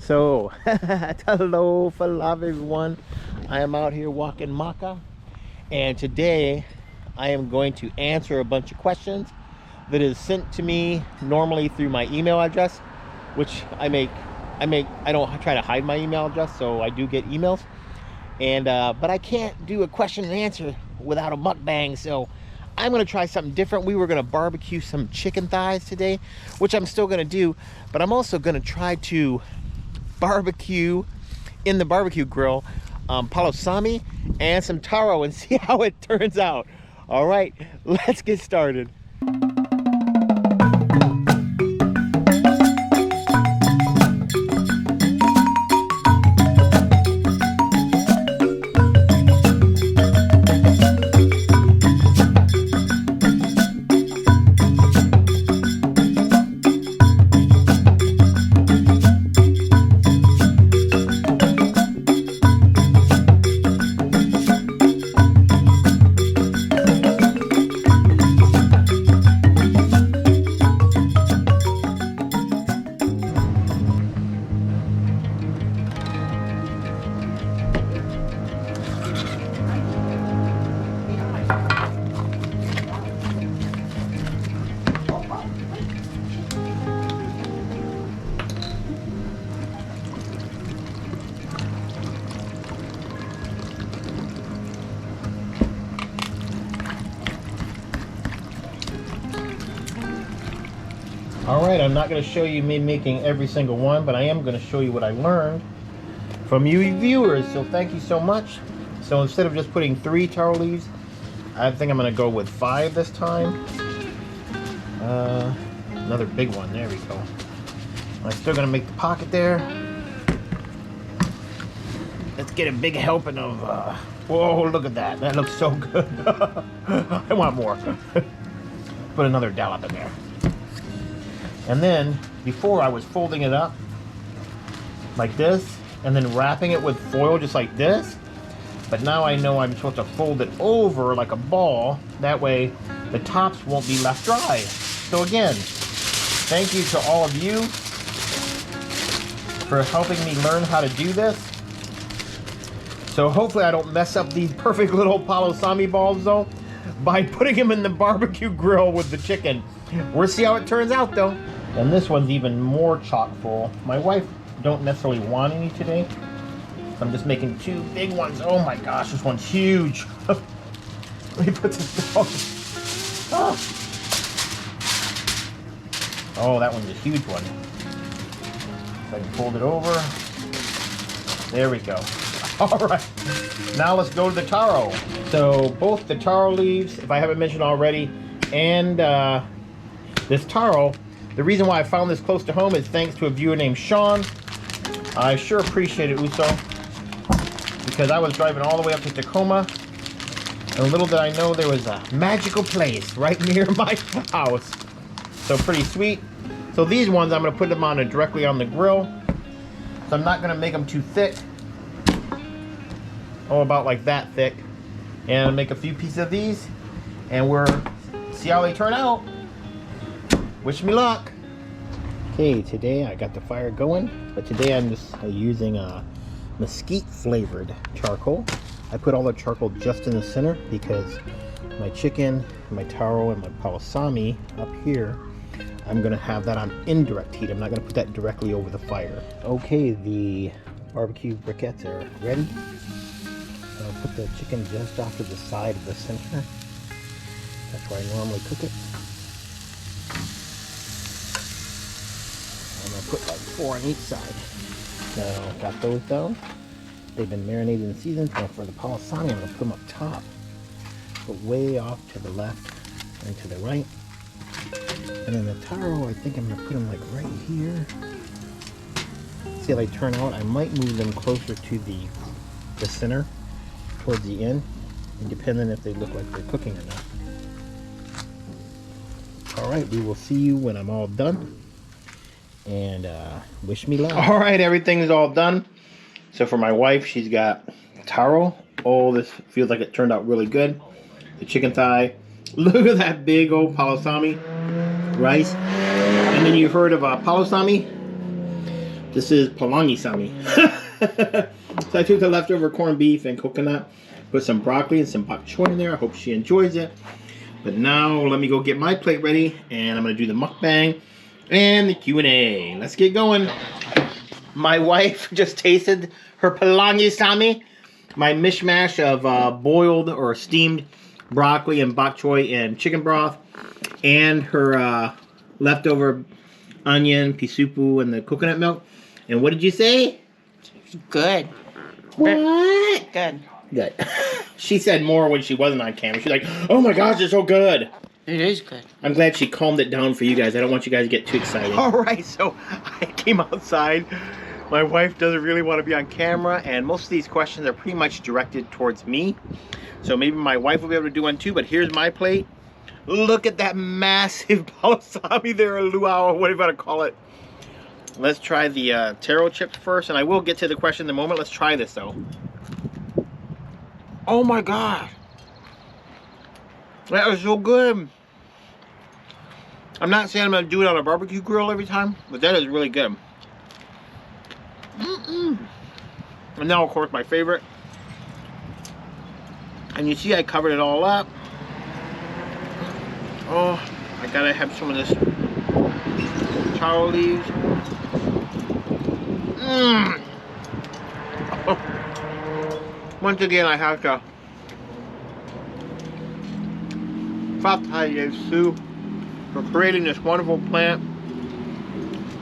So, hello, love everyone. I am out here walking Maka, and today I am going to answer a bunch of questions that is sent to me normally through my email address, which I don't try to hide my email address, so I do get emails. And but I can't do a question and answer without a mukbang, so I'm gonna try something different. We were gonna barbecue some chicken thighs today, which I'm still gonna do, but I'm also gonna try to barbecue in the barbecue grill palosami and some taro and see how it turns out. All right, let's get started. Alright, I'm not going to show you me making every single one, but I am going to show you what I learned from you viewers, so thank you so much. So instead of just putting 3 taro leaves, I think I'm going to go with 5 this time. Another big one, there we go. I'm still going to make the pocket there. Let's get a big helping of, whoa, look at that, that looks so good. I want more. Put another dollop in there. And then, before I was folding it up like this, and then wrapping it with foil just like this. But now I know I'm supposed to fold it over like a ball. That way, the tops won't be left dry. So again, thank you to all of you for helping me learn how to do this. So hopefully I don't mess up these perfect little palosami balls though, by putting them in the barbecue grill with the chicken. We'll see how it turns out though. And this one's even more chock full. My wife don't necessarily want any today. So I'm just making 2 big ones. Oh my gosh, this one's huge. Let me put this down. Oh, that one's a huge one. So I can fold it over. There we go. All right, now let's go to the taro. So both the taro leaves, if I haven't mentioned already, and this taro, the reason why I found this close to home is thanks to a viewer named Sean. I sure appreciate it, Uso, because I was driving all the way up to Tacoma, and little did I know there was a magical place right near my house. So pretty sweet. So these ones, I'm going to put them on directly on the grill. So I'm not going to make them too thick. Oh, about like that thick. And I'll make a few pieces of these, and we'll see how they turn out. Wish me luck. Okay, today I got the fire going, but today I'm just using mesquite flavored charcoal. I put all the charcoal just in the center because my chicken, my taro, and my palosami up here, I'm gonna have that on indirect heat. I'm not gonna put that directly over the fire. Okay, the barbecue briquettes are ready. I'll put the chicken just off to the side of the center. That's where I normally cook it. I'm gonna put like 4 on each side. Now, got those down. They've been marinated and seasoned. Now for the palosami, I'm gonna put them up top, but way off to the left and to the right. And then the taro, I think I'm gonna put them like right here. See how they turn out. I might move them closer to the center, towards the end, and depending if they look like they're cooking or not. All right, we will see you when I'm all done. And wish me luck. All right, everything's all done. So for my wife, she's got taro. Oh, this feels like it turned out really good. The chicken thigh. Look at that big old palosami rice. And then you've heard of palosami. This is palangi sami. So I took the leftover corned beef and coconut, put some broccoli and some bok choy in there. I hope she enjoys it. But now let me go get my plate ready, and I'm gonna do the mukbang and the Q&A. Let's get going. My wife just tasted her palangi sami, my mishmash of boiled or steamed broccoli and bok choy and chicken broth, and her leftover onion, pisupu, and the coconut milk. And what did you say? Good. What? Good. Good. She said more when she wasn't on camera. She's like, oh my gosh, it's so good. It is good. I'm glad she calmed it down for you guys. I don't want you guys to get too excited. All right, so I came outside. My wife doesn't really want to be on camera, and most of these questions are pretty much directed towards me. So maybe my wife will be able to do one too, but here's my plate. Look at that massive balsami there, or luau, or whatever you want to call it. Let's try the taro chips first, and I will get to the question in a moment. Let's try this though. Oh my god. That was so good. I'm not saying I'm going to do it on a barbecue grill every time, but that is really good. And now, of course, my favorite. And you see I covered it all up. Oh, I gotta have some of this taro leaves. Once again, I have to thank Sue for creating this wonderful plant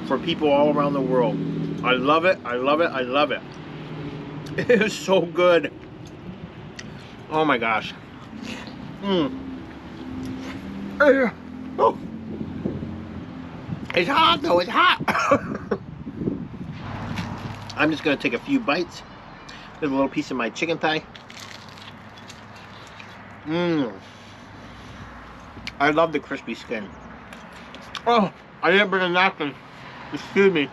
for people all around the world. I love it, I love it, I love it. It is so good. Oh my gosh. Oh. It's hot though, it's hot. I'm just gonna take a few bites. There's a little piece of my chicken thigh. I love the crispy skin. Oh, I didn't bring a napkin. Excuse me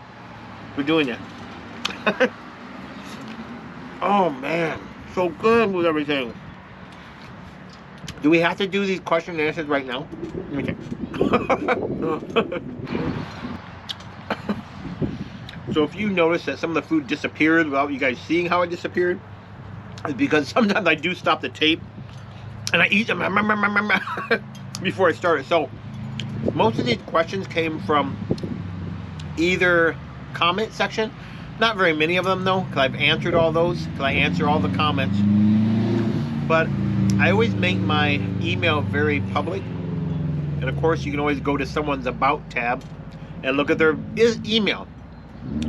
for doing it. Oh man, so good with everything. Do we have to do these question and answers right now? Okay. So if you notice that some of the food disappeared without you guys seeing how it disappeared, it's because sometimes I do stop the tape and I eat them before I start it. So most of these questions came from either comment section. Not very many of them though, because I've answered all those, because I answer all the comments. But I always make my email very public. And of course you can always go to someone's About tab and look at their email.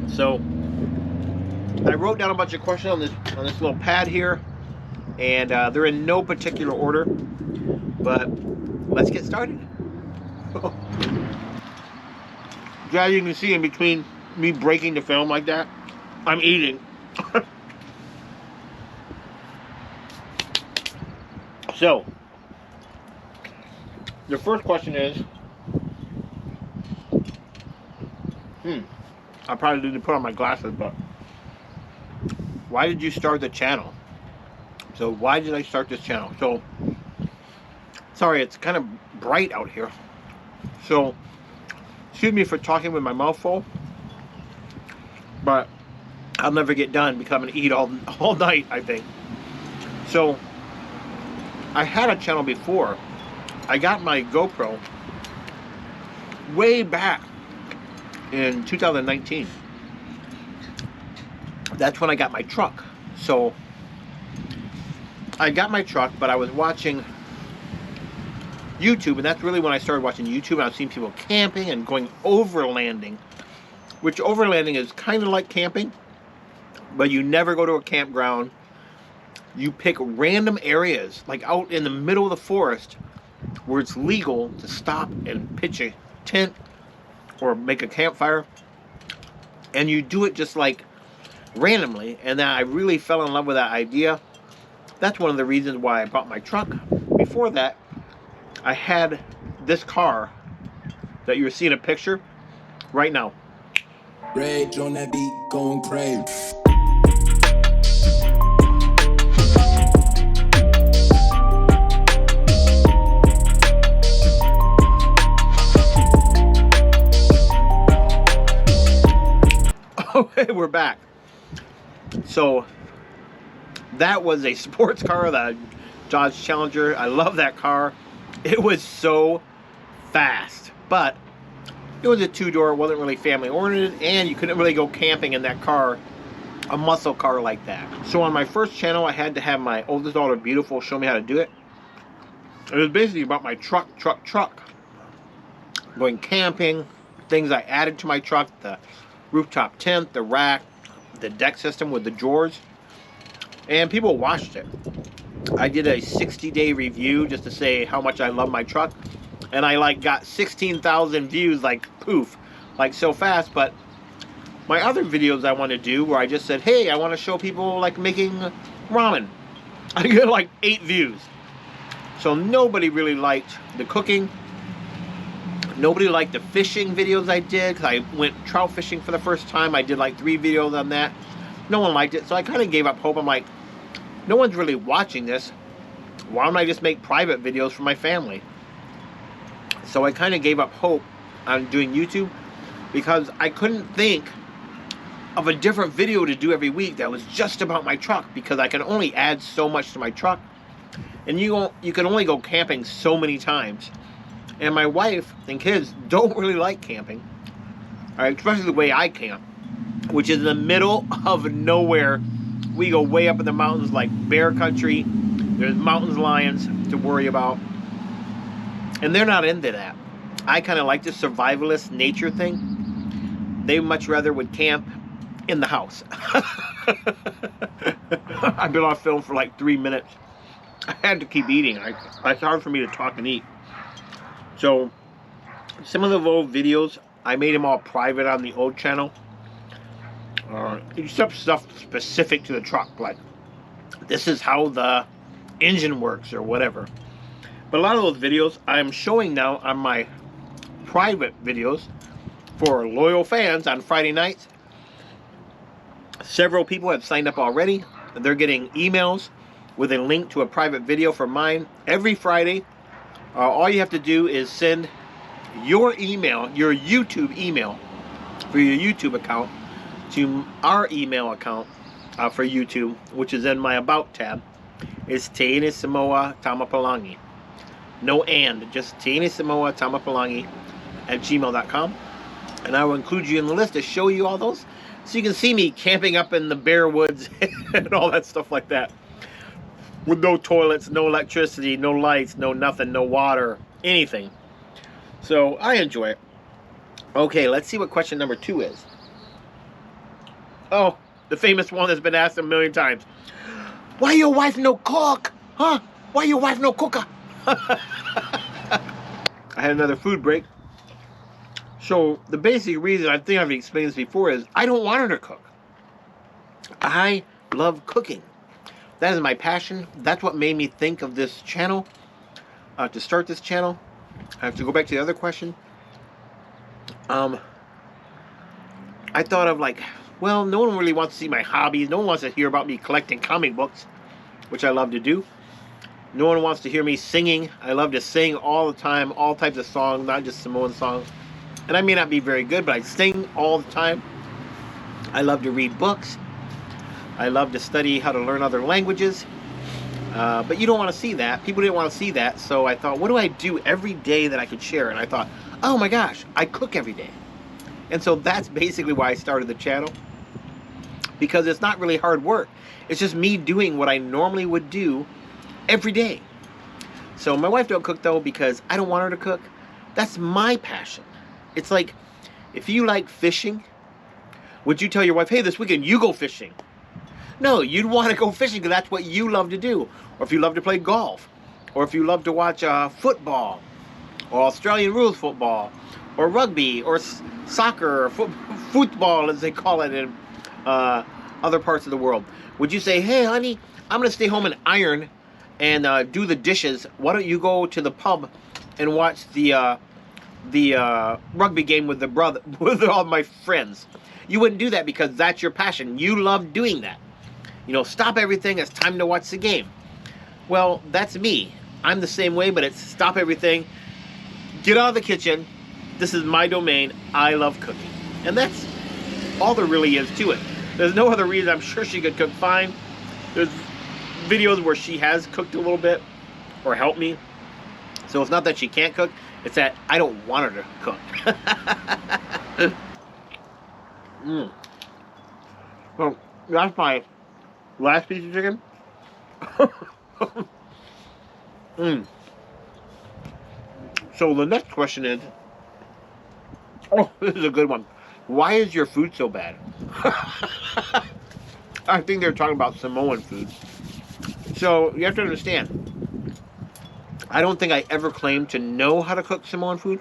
So I wrote down a bunch of questions on this little pad here, and they're in no particular order, but let's get started. Yeah, you can see in between me breaking the film like that, I'm eating. So the first question is, I probably didn't put on my glasses, but why did you start the channel? So why did I start this channel? So, sorry, it's kind of bright out here. So, excuse me for talking with my mouth full, but I'll never get done because I'm gonna eat all night, I think. So, I had a channel before. I got my GoPro way back in 2019. That's when I got my truck. So I got my truck, but I was watching YouTube, and that's really when I started watching YouTube, and I was seeing people camping and going overlanding, which overlanding is kind of like camping, but you never go to a campground. You pick random areas, like out in the middle of the forest, where it's legal to stop and pitch a tent or make a campfire, and you do it just like randomly. And then I really fell in love with that idea. That's one of the reasons why I bought my truck. Before that, I had this car that you're seeing a picture right now. Rage on that beat, going crazy. Okay, we're back. So that was a sports car, the Dodge Challenger. I love that car. It was so fast, but it was a two-door. It wasn't really family oriented, and you couldn't really go camping in that car, a muscle car like that. So on my first channel, I had to have my oldest daughter, Beautiful, show me how to do it. It was basically about my truck. Going camping, things I added to my truck, the rooftop tent, the rack, the deck system with the drawers, and people watched it. I did a 60-day review just to say how much I love my truck, and I like got 16,000 views, like poof, like so fast. But my other videos I want to do where I just said, hey, I want to show people like making ramen, I get like 8 views. So nobody really liked the cooking. Nobody liked the fishing videos I did, because I went trout fishing for the first time. I did like 3 videos on that. No one liked it, so I kind of gave up hope. I'm like, no one's really watching this. Why don't I just make private videos for my family? So I kind of gave up hope on doing YouTube, because I couldn't think of a different video to do every week that was just about my truck, because I can only add so much to my truck. And you can only go camping so many times. And my wife and kids don't really like camping, all right, especially the way I camp, which is in the middle of nowhere. We go way up in the mountains, like bear country. There's mountains, lions to worry about. And they're not into that. I kind of like the survivalist nature thing. They much rather would camp in the house. I've been on film for like 3 minutes. I had to keep eating. It's hard for me to talk and eat. So, some of the old videos, I made them all private on the old channel. Except stuff specific to the truck, like this is how the engine works or whatever. But a lot of those videos I'm showing now on my private videos for loyal fans on Friday nights. Several people have signed up already. They're getting emails with a link to a private video for mine every Friday. All you have to do is send your email, your YouTube email for your YouTube account, to our email account for YouTube, which is in my About tab. It's Teine Samoa Tamapalangi. No and, just Teine Samoa Tamapalangi at gmail.com. And I will include you in the list to show you all those, so you can see me camping up in the bare woods and all that stuff like that. With no toilets, no electricity, no lights, no nothing, no water, anything. So I enjoy it. Okay, let's see what question number 2 is. Oh, the famous one that's been asked a million times. Why your wife no cook? Huh? Why your wife no cooker? I had another food break. So the basic reason, I think I've explained this before, is I don't want her to cook. I love cooking. That is my passion. That's what made me think of this channel, to start this channel. I have to go back to the other question. I thought of like, well, no one really wants to see my hobbies. No one wants to hear about me collecting comic books, which I love to do. No one wants to hear me singing. I love to sing all the time, all types of songs, not just Samoan songs. And I may not be very good, but I sing all the time. I love to read books. I love to study how to learn other languages. But you don't want to see that. People didn't want to see that. So I thought, what do I do every day that I could share? And I thought, oh my gosh, I cook every day. And so that's basically why I started the channel. Because it's not really hard work. It's just me doing what I normally would do every day. So my wife don't cook though, because I don't want her to cook. That's my passion. It's like, if you like fishing, would you tell your wife, hey, this weekend you go fishing? No, you'd want to go fishing because that's what you love to do. Or if you love to play golf. Or if you love to watch football. Or Australian rules football. Or rugby. Or soccer. Or football, as they call it in other parts of the world. Would you say, hey, honey, I'm going to stay home and iron and do the dishes. Why don't you go to the pub and watch the rugby game with with all my friends? You wouldn't do that because that's your passion. You love doing that. You know, stop everything. It's time to watch the game. Well, that's me. I'm the same way, but it's stop everything. Get out of the kitchen. This is my domain. I love cooking. And that's all there really is to it. There's no other reason. I'm sure she could cook fine. There's videos where she has cooked a little bit or helped me. So it's not that she can't cook, it's that I don't want her to cook. Well, that's my last piece of chicken. So the next question is, oh, this is a good one. Why is your food so bad? I think they're talking about Samoan food. So you have to understand, I don't think I ever claimed to know how to cook Samoan food.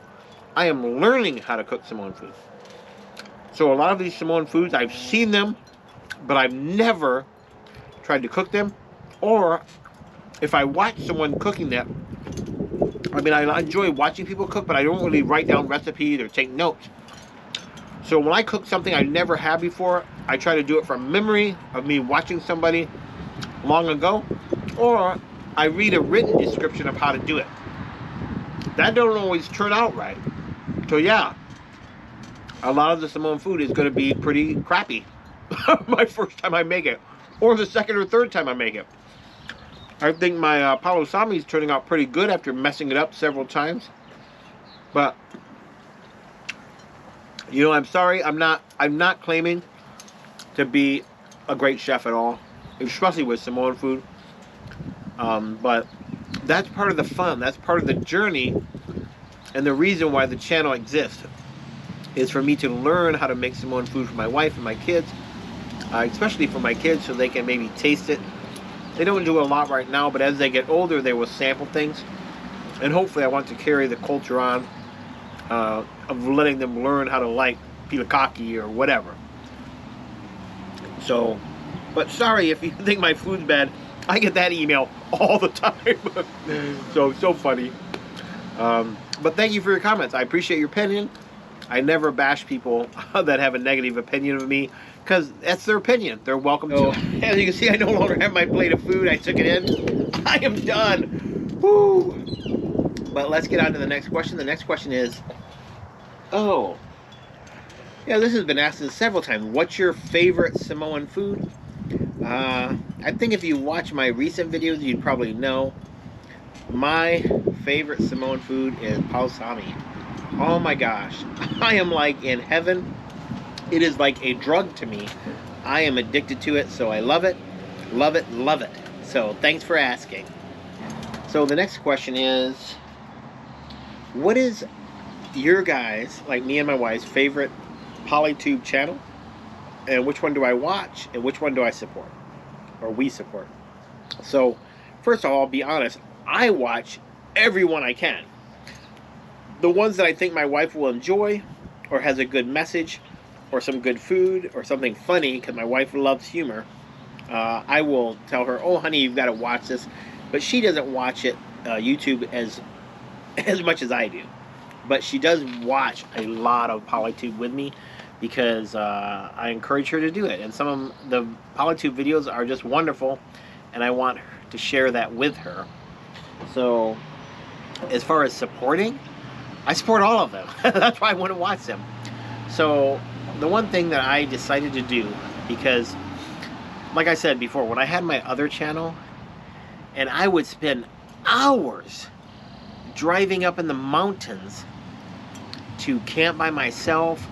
I am learning how to cook Samoan food. So a lot of these Samoan foods, I've seen them, but I've never tried to cook them. Or if I watch someone cooking them, I mean, I enjoy watching people cook, but I don't really write down recipes or take notes. So when I cook something I never had before, I try to do it from memory of me watching somebody long ago, or I read a written description of how to do it. That don't always turn out right. So yeah, a lot of the Samoan food is going to be pretty crappy my first time I make it, or the second or third time I make it. I think my palo sami is turning out pretty good after messing it up several times. But you know, I'm sorry, I'm not claiming to be a great chef at all, especially with Samoan food. But that's part of the fun. That's part of the journey, and the reason why the channel exists is for me to learn how to make Samoan food for my wife and my kids, especially for my kids, so they can maybe taste it. They don't do a lot right now, but as they get older, they will sample things, and hopefully I want to carry the culture on of letting them learn how to like pilakaki or whatever. So, but sorry if you think my food's bad. I get that email all the time. so funny. But thank you for your comments. I appreciate your opinion. I never bash people that have a negative opinion of me, because that's their opinion. They're welcome to. As you can see, I no longer have my plate of food. I took it in. I am done. Woo! But let's get on to the next question. The next question is, oh, yeah, this has been asked several times. What's your favorite Samoan food? I think if you watch my recent videos, you'd probably know. My favorite Samoan food is pau sami. Oh my gosh. I am like in heaven. It is like a drug to me. I am addicted to it, so I love it. Love it, love it. So thanks for asking. So the next question is, what is your guys, like me and my wife's, favorite PolyTube channel? And which one do I watch? And which one do I support? Or we support? So, first of all, I'll be honest, I watch everyone I can. The ones that I think my wife will enjoy, or has a good message, or some good food, or something funny, because my wife loves humor, I will tell her, oh honey, you've got to watch this. But she doesn't watch it, YouTube, as much as I do. But she does watch a lot of PolyTube with me, because I encourage her to do it. And some of the PolyTube videos are just wonderful, and I want to share that with her. So, as far as supporting, I support all of them. That's why I want to watch them. So, the one thing that I decided to do, because, like I said before, when I had my other channel, and I would spend hours driving up in the mountains to camp by myself,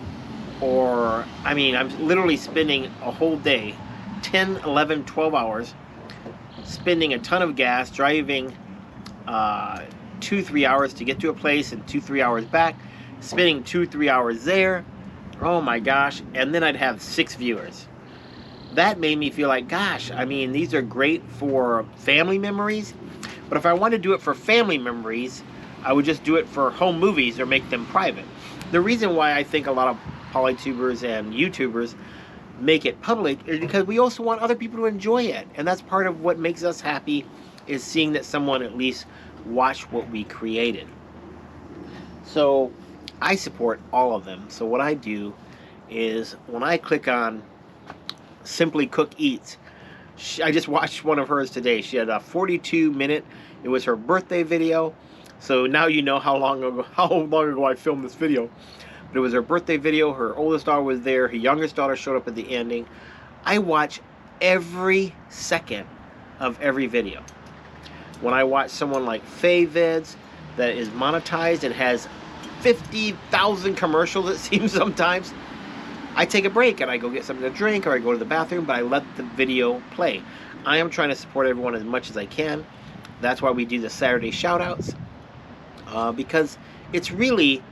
or, I mean, I'm literally spending a whole day, 10, 11, 12 hours, spending a ton of gas, driving 2-3 hours to get to a place and 2-3 hours back, spending 2-3 hours there. Oh my gosh. And then I'd have 6 viewers. That made me feel like, gosh, I mean, these are great for family memories, but if I want to do it for family memories, I would just do it for home movies or make them private. The reason why I think a lot of PolyTubers and YouTubers make it public is because we also want other people to enjoy it, and that's part of what makes us happy, is seeing that someone at least watched what we created. So I support all of them. So what I do is, when I click on Simply Cook Eats, I just watched one of hers today. She had a 42-minute, it was her birthday video. So now you know how long ago I filmed this video. but it was her birthday video. Her oldest daughter was there. Her youngest daughter showed up at the ending. I watch every second of every video. When I watch someone like Faye Vids that is monetized and has 50,000 commercials, it seems sometimes, I take a break and I go get something to drink or I go to the bathroom, but I let the video play. I am trying to support everyone as much as I can. That's why we do the Saturday shoutouts, because it's really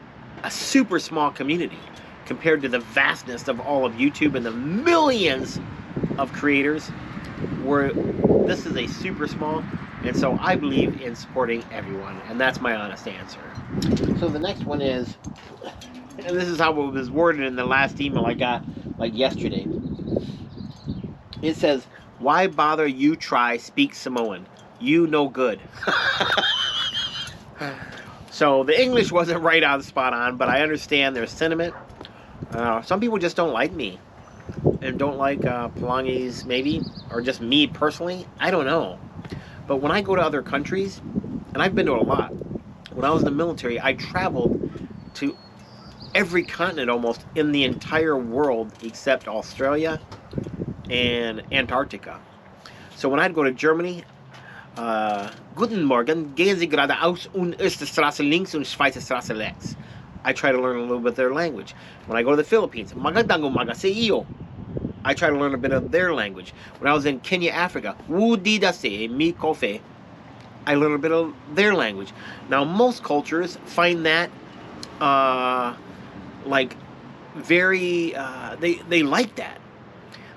a super small community compared to the vastness of all of YouTube and the millions of creators. Where this is a super small, and so I believe in supporting everyone, and that's my honest answer. So the next one is, and this is how it was worded in the last email I got like yesterday. It says, "Why bother you try speak Samoan? You no good." So the English wasn't right on spot on, but I understand their sentiment. Some people just don't like me and don't like Pelongi's, maybe, or just me personally. I don't know. But when I go to other countries, and I've been to a lot, when I was in the military, I traveled to every continent almost in the entire world except Australia and Antarctica. So when I'd go to Germany, Guten Morgen, gehen Sie geradeaus und ist die Straße links und zweite Straße rechts. I try to learn a little bit of their language. When I go to the Philippines, Magadango Magaseo, I try to learn a bit of their language. When I was in Kenya, Africa, Wudidase Mi Kofe, I learned a bit of their language. Now, most cultures find that like very, they like that.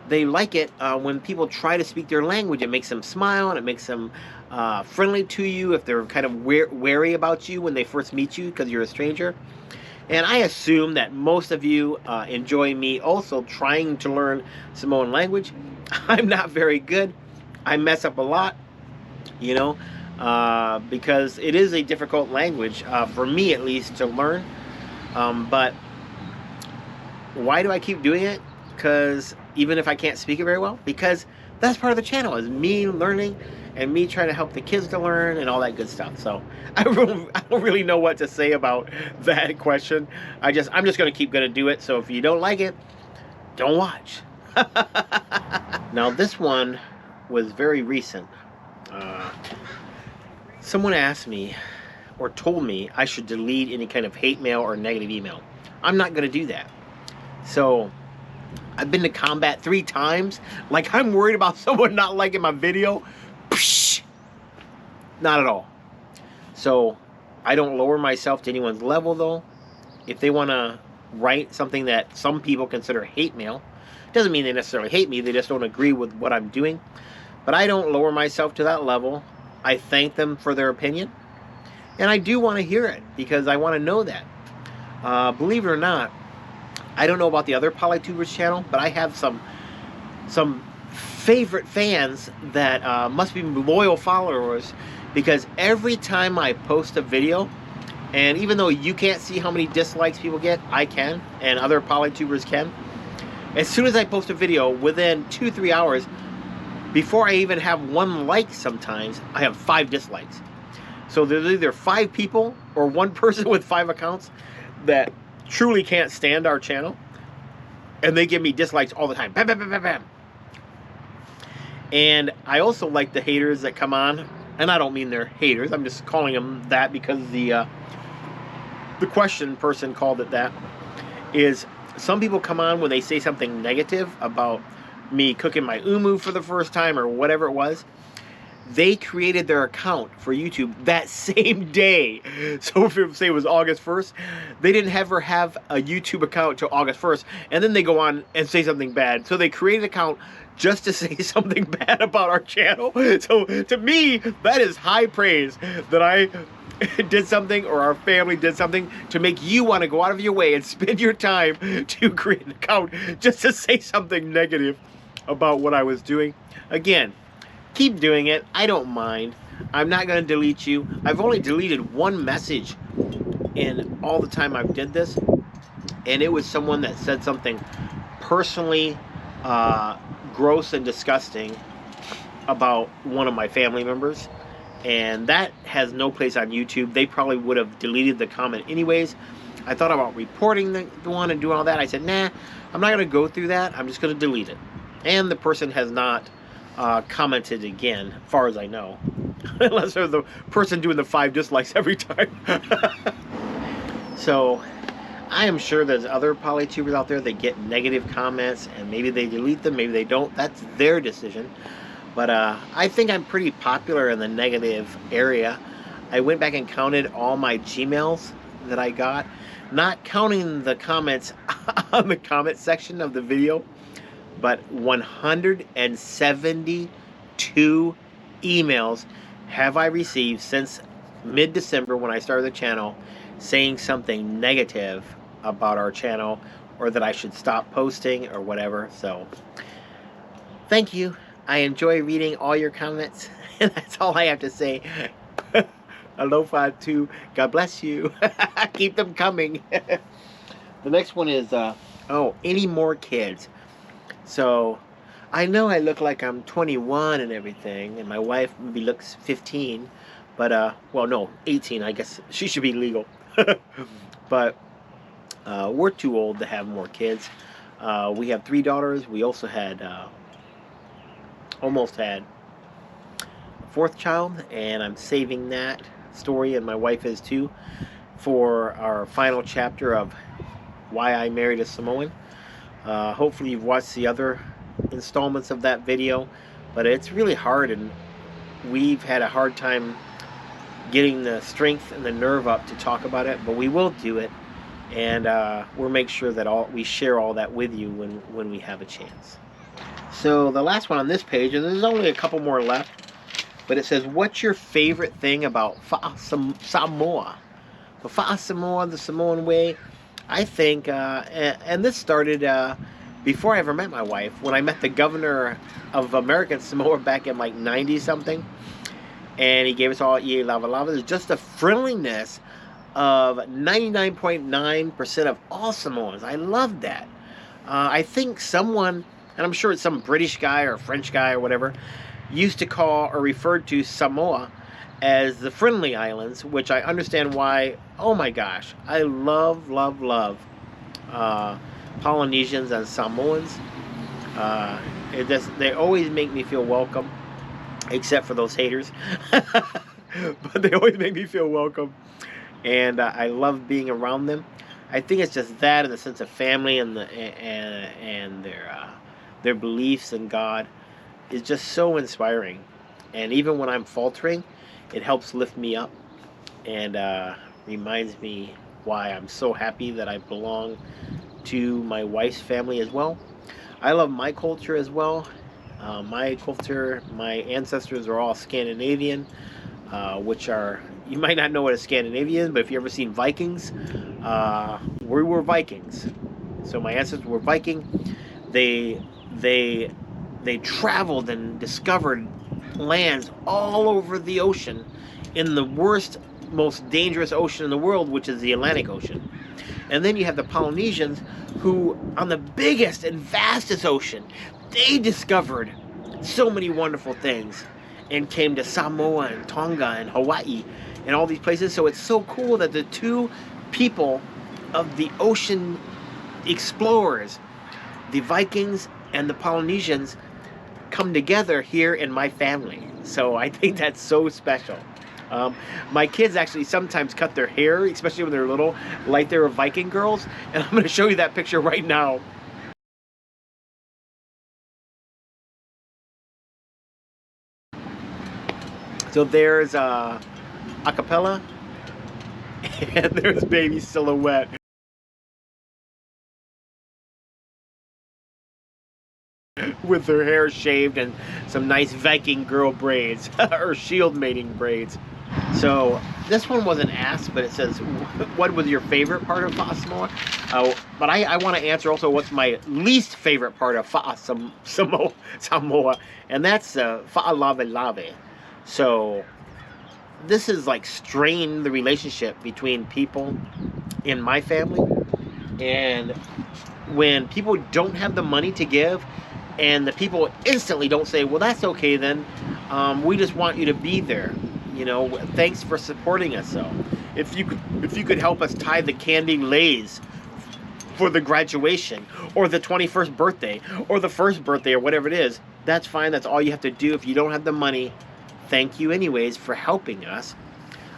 They like it when people try to speak their language. It makes them smile and it makes them friendly to you if they're kind of wary about you when they first meet you because you're a stranger. And I assume that most of you enjoy me also trying to learn Samoan language. I'm not very good. I mess up a lot, you know, because it is a difficult language, for me at least, to learn. But why do I keep doing it? Because even if I can't speak it very well, because that's part of the channel, is me learning and me trying to help the kids to learn and all that good stuff. So I don't really know what to say about that question. I'm just going to do it. So if you don't like it, don't watch. Now this one was very recent. Someone asked me or told me I should delete any kind of hate mail or negative email. I'm not going to do that. So I've been to combat 3 times. Like I'm worried about someone not liking my video. Psh, not at all. So I don't lower myself to anyone's level though. If they want to write something that some people consider hate mail, doesn't mean they necessarily hate me. They just don't agree with what I'm doing. But I don't lower myself to that level. I thank them for their opinion. And I do want to hear it because I want to know that. Believe it or not, I don't know about the other PolyTubers channel, but I have some favorite fans that must be loyal followers, because every time I post a video, and even though you can't see how many dislikes people get, I can, and other PolyTubers can. As soon as I post a video, within 2-3 hours, before I even have 1 like sometimes, I have 5 dislikes. So there's either 5 people or 1 person with 5 accounts that truly can't stand our channel, and they give me dislikes all the time. Bam, bam, bam, bam, bam. And I also like the haters that come on, and I don't mean they're haters. I'm just calling them that because the question person called it that. Is some people come on when they say something negative about me cooking my umu for the first time or whatever it was. They created their account for YouTube that same day. So if it, say it was August 1st, they didn't ever have a YouTube account till August 1st. And then they go on and say something bad. So they created an account just to say something bad about our channel. So to me, that is high praise that I did something, or our family did something, to make you want to go out of your way and spend your time to create an account just to say something negative about what I was doing. Again, keep doing it. I don't mind. I'm not going to delete you. I've only deleted 1 message in all the time I've did this, and it was someone that said something personally gross and disgusting about one of my family members, and that has no place on YouTube. They probably would have deleted the comment anyways. I thought about reporting the one and doing all that. I said, nah, I'm not going to go through that. I'm just going to delete it. And the person has not commented again, as far as I know. Unless they're the person doing the 5 dislikes every time. So, I am sure there's other polytubers out there that get negative comments, and maybe they delete them, maybe they don't. That's their decision. But I think I'm pretty popular in the negative area. I went back and counted all my Gmails that I got, not counting the comments on the comment section of the video, but 172 emails have I received since mid-December when I started the channel saying something negative about our channel, or that I should stop posting or whatever. So thank you. I enjoy reading all your comments, and that's all I have to say. Aloha too. God bless you. Keep them coming. The next one is any more kids? So I know I look like I'm 21 and everything, and my wife maybe looks 15, but well, no, 18. I guess she should be legal. But we're too old to have more kids. We have 3 daughters. We also had almost had a 4th child, and I'm saving that story, and my wife is too, for our final chapter of why I married a Samoan. Hopefully you've watched the other installments of that video, but it's really hard, and we've had a hard time getting the strength and the nerve up to talk about it, but we will do it, and we'll make sure that we share all that with you when we have a chance. So the last one on this page, and there's only a couple more left, but it says, what's your favorite thing about Samoa? Well, Samoa, the Samoan way, I think, and this started before I ever met my wife, when I met the governor of American Samoa back in like 90-something, and he gave us all Ie Lava Lava. There's just a friendliness of 99.9% of all Samoans. I love that. I think someone, and I'm sure it's some British guy or French guy or whatever, used to call or referred to Samoa as the Friendly Islands, which I understand why. Oh my gosh, I love, love, love Polynesians and Samoans. They always make me feel welcome, except for those haters. But they always make me feel welcome, and I love being around them. I think it's just that, and the sense of family, and their beliefs in God is just so inspiring. And even when I'm faltering, it helps lift me up, and reminds me why I'm so happy that I belong to my wife's family as well. I love my culture as well. My culture, my ancestors are all Scandinavian, which are, you might not know what a Scandinavian is, but if you ever seen Vikings, we were Vikings. So my ancestors were Viking. They traveled and discovered lands all over the ocean, in the worst, most dangerous ocean in the world, which is the Atlantic Ocean. And then you have the Polynesians, who, on the biggest and vastest ocean, they discovered so many wonderful things and came to Samoa and Tonga and Hawaii and all these places. So it's so cool that the two people of the ocean explorers, the Vikings and the Polynesians, come together here in my family. So I think that's so special. My kids actually sometimes cut their hair, especially when they're little, like they were Viking girls. And I'm going to show you that picture right now. So there's acapella, and there's baby Silhouette. With her hair shaved and some nice Viking girl braids, or shield mating braids. So this one wasn't asked, but it says, what was your favorite part of Samoa? But I want to answer also what's my least favorite part of Samoa, and that's Fa'alavelave. So this is like strained the relationship between people in my family, and when people don't have the money to give, and the people instantly don't say, well, that's okay then, we just want you to be there, you know, thanks for supporting us. So if you could help us tie the candy lays for the graduation or the 21st birthday or the first birthday or whatever it is, that's fine. That's all you have to do. If you don't have the money, thank you anyways for helping us.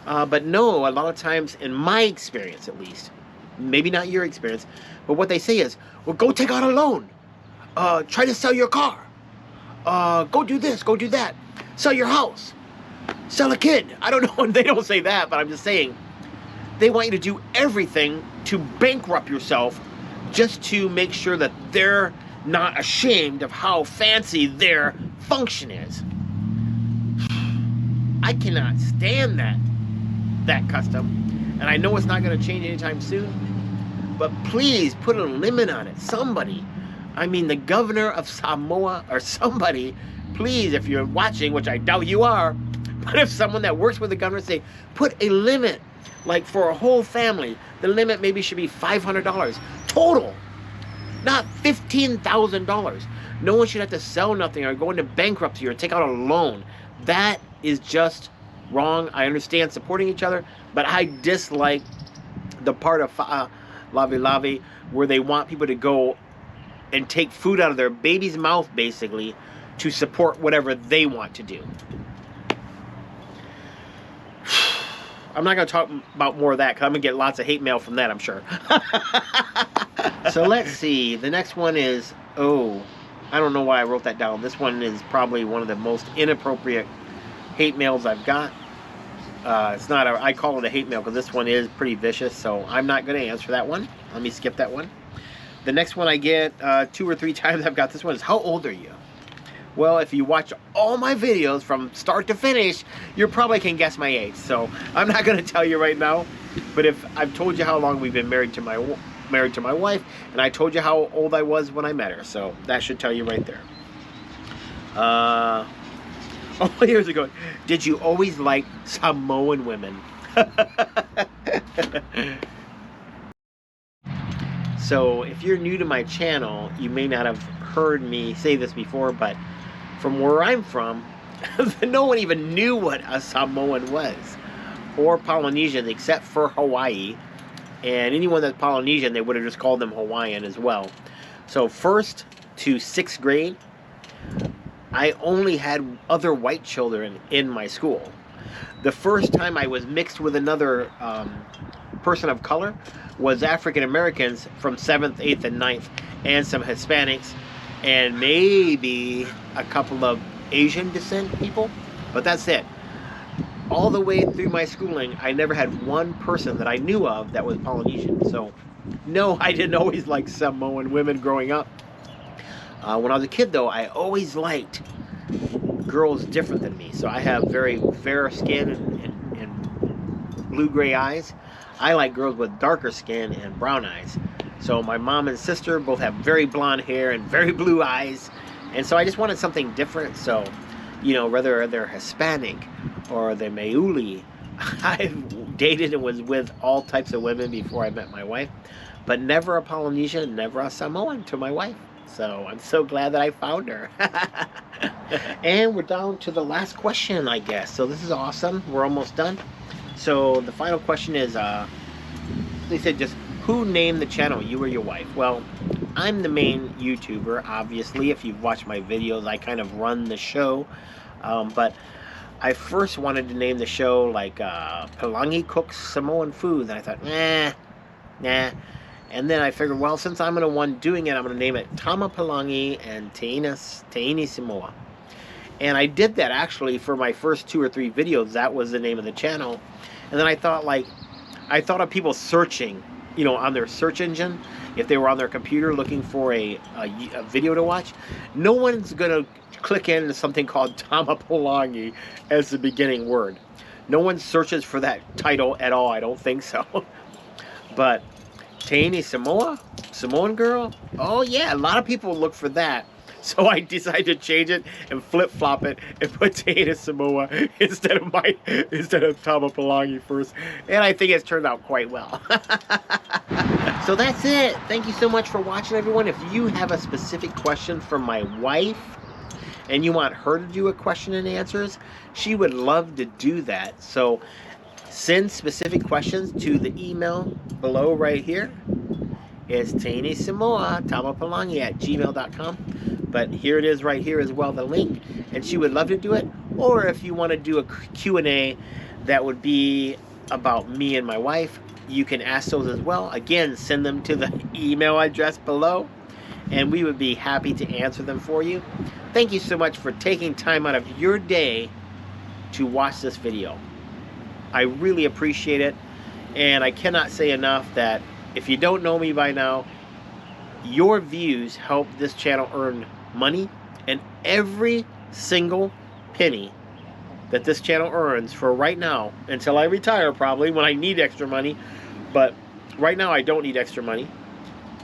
But no, a lot of times, in my experience at least, maybe not your experience, but what they say is, well, go take out a loan. Try to sell your car. Go do this, go do that. Sell your house. Sell a kid. I don't know. They don't say that, but I'm just saying. They want you to do everything to bankrupt yourself just to make sure that they're not ashamed of how fancy their function is. I cannot stand that custom, and I know it's not going to change anytime soon, but please put a limit on it. Somebody, I mean the governor of Samoa or somebody, please, if you're watching, which I doubt you are, but if someone that works with the governor say, put a limit, like for a whole family, the limit maybe should be $500 total, not $15,000. No one should have to sell nothing or go into bankruptcy or take out a loan. That is just wrong. I understand supporting each other, but I dislike the part of Lavi Lavi where they want people to go and take food out of their baby's mouth, basically, to support whatever they want to do. I'm not going to talk about more of that because I'm going to get lots of hate mail from that, I'm sure. So let's see. The next one is, I don't know why I wrote that down. This one is probably one of the most inappropriate hate mails I've got. It's not I call it a hate mail because this one is pretty vicious, so I'm not going to answer that one. Let me skip that one. The next one I get 2 or 3 times I've got this one is, how old are you? Well, if you watch all my videos from start to finish, you probably can guess my age. So I'm not going to tell you right now. But if I've told you how long we've been married to my wife, and I told you how old I was when I met her, so that should tell you right there. Here's a good one. Did you always like Samoan women? So if you're new to my channel, you may not have heard me say this before, but from where I'm from, no one even knew what a Samoan was, or Polynesian, except for Hawaii. And anyone that's Polynesian, they would have just called them Hawaiian as well. So 1st to 6th grade, I only had other white children in my school. The first time I was mixed with another person of color was African Americans from 7th, 8th, and 9th, and some Hispanics, and maybe a couple of Asian descent people, but that's it. All the way through my schooling, I never had one person that I knew of that was Polynesian. So, no, I didn't always like Samoan women growing up. When I was a kid, though, I always liked girls different than me. So I have very fair skin and blue-gray eyes. I like girls with darker skin and brown eyes. So my mom and sister both have very blonde hair and very blue eyes. And so I just wanted something different. So, you know, whether they're Hispanic or they're Mauli, I've dated and was with all types of women before I met my wife. But never a Polynesian, never a Samoan to my wife. So I'm so glad that I found her. And we're down to the last question, I guess. So this is awesome. We're almost done. So the final question is, they said just, who named the channel, you or your wife? Well, I'm the main YouTuber, obviously. If you've watched my videos, I kind of run the show. But I first wanted to name the show like Pelangi Cooks Samoan Food. And I thought, nah. And then I figured, well, since I'm the one doing it, I'm going to name it Tama Pelangi and Teini Samoa. And I did that actually for my first 2 or 3 videos. That was the name of the channel. And then I thought of people searching, you know, on their search engine, if they were on their computer looking for a video to watch. No one's going to click into something called Tama Pelangi as the beginning word. No one searches for that title at all. I don't think so. But Teini Samoa? Samoan girl? Oh yeah, a lot of people look for that. So I decided to change it and flip-flop it and put Teini Samoa instead of Tama Pelangi first. And I think it's turned out quite well. So that's it. Thank you so much for watching, everyone. If you have a specific question for my wife and you want her to do a question and answers, she would love to do that. So send specific questions to the email below right here. It's Tane Samoa, tamapalangi@gmail.com. But here it is right here as well, the link. And she would love to do it. Or if you want to do a Q&A that would be about me and my wife, you can ask those as well. Again, send them to the email address below, and we would be happy to answer them for you. Thank you so much for taking time out of your day to watch this video. I really appreciate it, and I cannot say enough that if you don't know me by now, your views help this channel earn money, and every single penny that this channel earns for right now, until I retire probably when I need extra money, but right now I don't need extra money,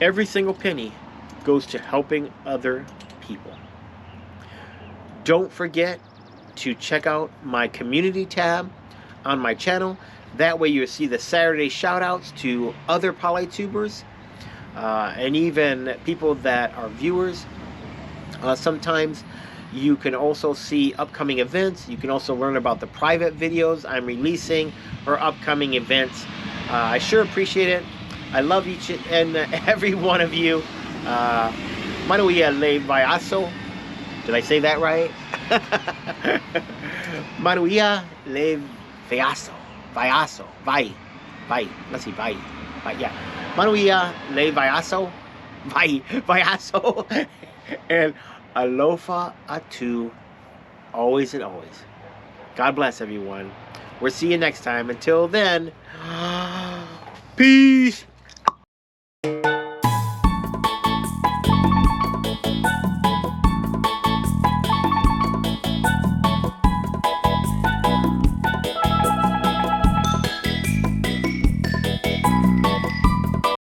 every single penny goes to helping other people. Don't forget to check out my community tab on my channel. That way you'll see the Saturday shout outs to other polytubers and even people that are viewers. Sometimes you can also see upcoming events. You can also learn about the private videos I'm releasing or upcoming events. I sure appreciate it. I love each and every one of you. Manuia le vaiaso. Did I say that right? Manuia le vaiaso. Vaiaso. Vai. Let's see. Vai. Yeah. Manuia le vaiaso. Vaiaso. And alofa atu, always and always. God bless everyone. We'll see you next time. Until then, peace.